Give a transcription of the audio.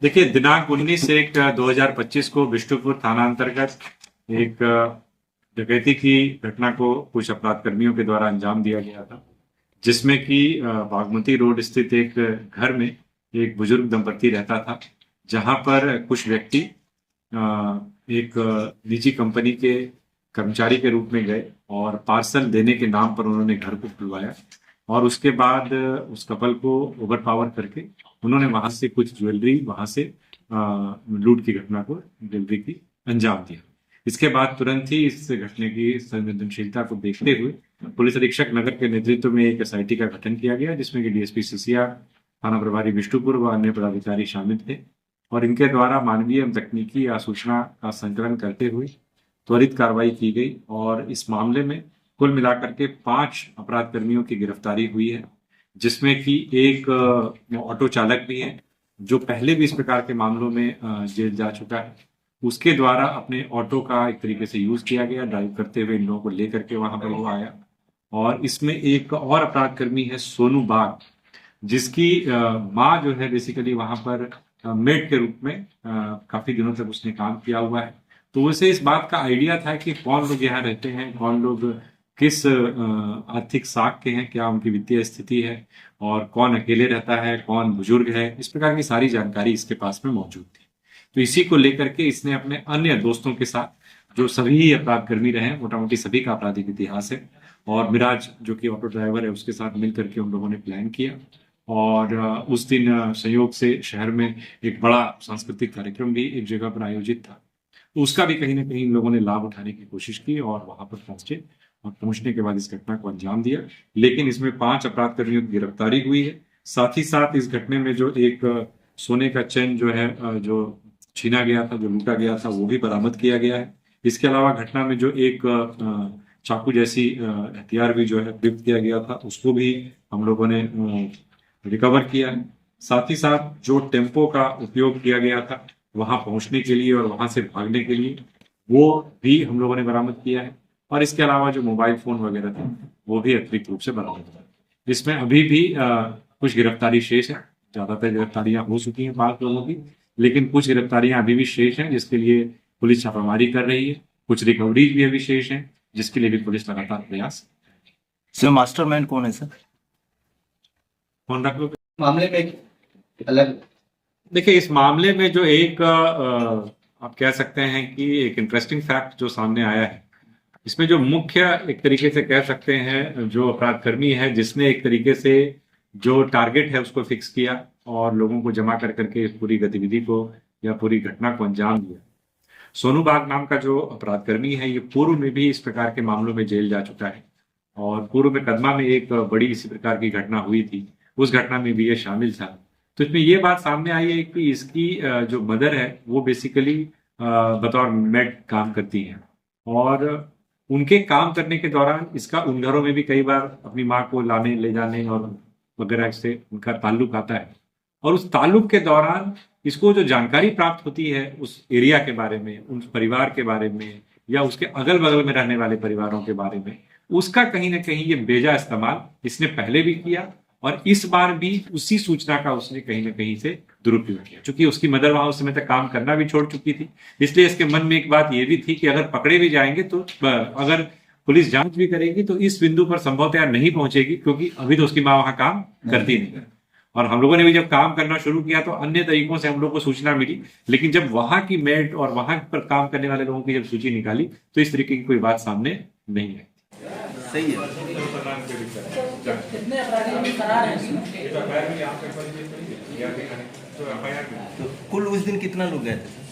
देखिए, दिनांक 19/1/2025 को बिष्टुपुर थाना अंतर्गत एक डकैती की घटना को कुछ अपराधकर्मियों के द्वारा अंजाम दिया गया था, जिसमें कि बागमती रोड स्थित एक घर में एक बुजुर्ग दंपति रहता था, जहां पर कुछ व्यक्ति एक निजी कंपनी के कर्मचारी के रूप में गए और पार्सल देने के नाम पर उन्होंने घर को खुलवाया और उसके बाद उस कपल को ओवरपावर करके उन्होंने वहां से कुछ ज्वेलरी वहां से लूट की घटना को ज्वेलरी की अंजाम दिया। इसके बाद तुरंत ही इस घटने की संवेदनशीलता को देखते हुए पुलिस अधीक्षक नगर के नेतृत्व में एक एसआईटी का गठन किया गया, जिसमें कि डीएसपी सीसीआर, थाना प्रभारी बिष्टुपुर व अन्य पदाधिकारी शामिल थे और इनके द्वारा मानवीय एवं तकनीकी या सूचना का संकलन करते हुए त्वरित कार्रवाई की गई और इस मामले में कुल मिलाकर के 5 अपराध कर्मियों की गिरफ्तारी हुई है, जिसमें कि एक ऑटो चालक भी है जो पहले भी इस प्रकार के मामलों में जेल जा चुका है। उसके द्वारा अपने ऑटो का एक तरीके से यूज किया गया, ड्राइव करते हुए इन लोगों को लेकर के वहां पर वो आया। और इसमें एक और अपराध कर्मी है सोनू बाग, जिसकी माँ जो है बेसिकली वहां पर मेड के रूप में काफी दिनों तक उसने काम किया हुआ है। तो उसे इस बात का आइडिया था कि कौन लोग यहाँ रहते हैं, कौन लोग किस आर्थिक साख के हैं, क्या उनकी वित्तीय स्थिति है और कौन अकेले रहता है, कौन बुजुर्ग है, इस प्रकार की सारी जानकारी इसके पास में मौजूद थी। तो इसी को लेकर के इसने अपने अन्य दोस्तों के साथ, जो सभी अपराध कर्मी रहे, मोटा मोटी सभी का आपराधिक इतिहास है, और मिराज जो कि ऑटो ड्राइवर है उसके साथ मिल करके उन लोगों ने प्लान किया और उस दिन संयोग से शहर में एक बड़ा सांस्कृतिक कार्यक्रम भी एक जगह पर आयोजित था। तो उसका भी कहीं ना कहीं इन लोगों ने लाभ उठाने की कोशिश की और वहां पर पहुंचे और पहुंचने के बाद इस घटना को अंजाम दिया। लेकिन इसमें 5 अपराध कर्मियों की गिरफ्तारी हुई है। साथ ही साथ इस घटने में जो एक सोने का चेन जो है जो छीना गया था, जो लूटा गया था, वो भी बरामद किया गया है। इसके अलावा घटना में जो एक चाकू जैसी हथियार भी जो है जब्त किया गया था, उसको भी हम लोगों ने रिकवर किया है। साथ ही साथ जो टेम्पो का उपयोग किया गया था वहां पहुंचने के लिए और वहां से भागने के लिए, वो भी हम लोगों ने बरामद किया है। और इसके अलावा जो मोबाइल फोन वगैरह थे वो भी अतिरिक्त रूप से बरामद हुआ। इसमें अभी भी कुछ गिरफ्तारी शेष है। ज्यादातर गिरफ्तारियां हो चुकी हैं 5 लोगों की, लेकिन कुछ गिरफ्तारियां अभी भी शेष हैं, जिसके लिए पुलिस छापामारी कर रही है। कुछ रिकवरीज भी अभी शेष हैं, जिसके लिए भी पुलिस लगातार प्रयास। सर मास्टरमाइंड कौन है सर? कौन रख लो मामले में अलग। देखिए, इस मामले में जो एक आप कह सकते हैं कि एक इंटरेस्टिंग फैक्ट जो सामने आया है, इसमें जो मुख्य एक तरीके से कह सकते हैं जो अपराध कर्मी है, जिसने एक तरीके से जो टारगेट है उसको फिक्स किया और लोगों को जमा कर करके इस पूरी गतिविधि को या पूरी घटना को अंजाम दिया, सोनू बाग नाम का जो अपराध कर्मी है, ये पूर्व में भी इस प्रकार के मामलों में जेल जा चुका है और पूर्व में कदमा में एक बड़ी इसी प्रकार की घटना हुई थी, उस घटना में भी ये शामिल था। तो इसमें ये बात सामने आई है कि इसकी जो मदर है वो बेसिकली बतौर मेड काम करती हैं और उनके काम करने के दौरान इसका उन घरों में भी कई बार अपनी माँ को लाने ले जाने और वगैरह से उनका ताल्लुक आता है। और उस ताल्लुक के दौरान इसको जो जानकारी प्राप्त होती है उस एरिया के बारे में, उस परिवार के बारे में या उसके अगल बगल में रहने वाले परिवारों के बारे में, उसका कहीं ना कहीं ये बेजा इस्तेमाल इसने पहले भी किया और इस बार भी उसी सूचना का उसने कहीं ना कहीं से दुरुपयोग किया। चूंकि उसकी मदर वहां उस समय तक काम करना भी छोड़ चुकी थी, इसलिए इसके मन में एक बात ये भी थी कि अगर पकड़े भी जाएंगे तो अगर पुलिस जांच भी करेगी तो इस बिंदु पर संभवतः नहीं पहुंचेगी, क्योंकि अभी तो उसकी माँ वहां काम करती नहीं। और हम लोगों ने भी जब काम करना शुरू किया तो अन्य तरीकों से हम लोग को सूचना मिली, लेकिन जब वहां की मेड और वहां पर काम करने वाले लोगों की जब सूची निकाली तो इस तरीके की कोई बात सामने नहीं है। सही है। कितने अपराधी फरार हैं? तो कुल उस दिन कितना लोग गए थे?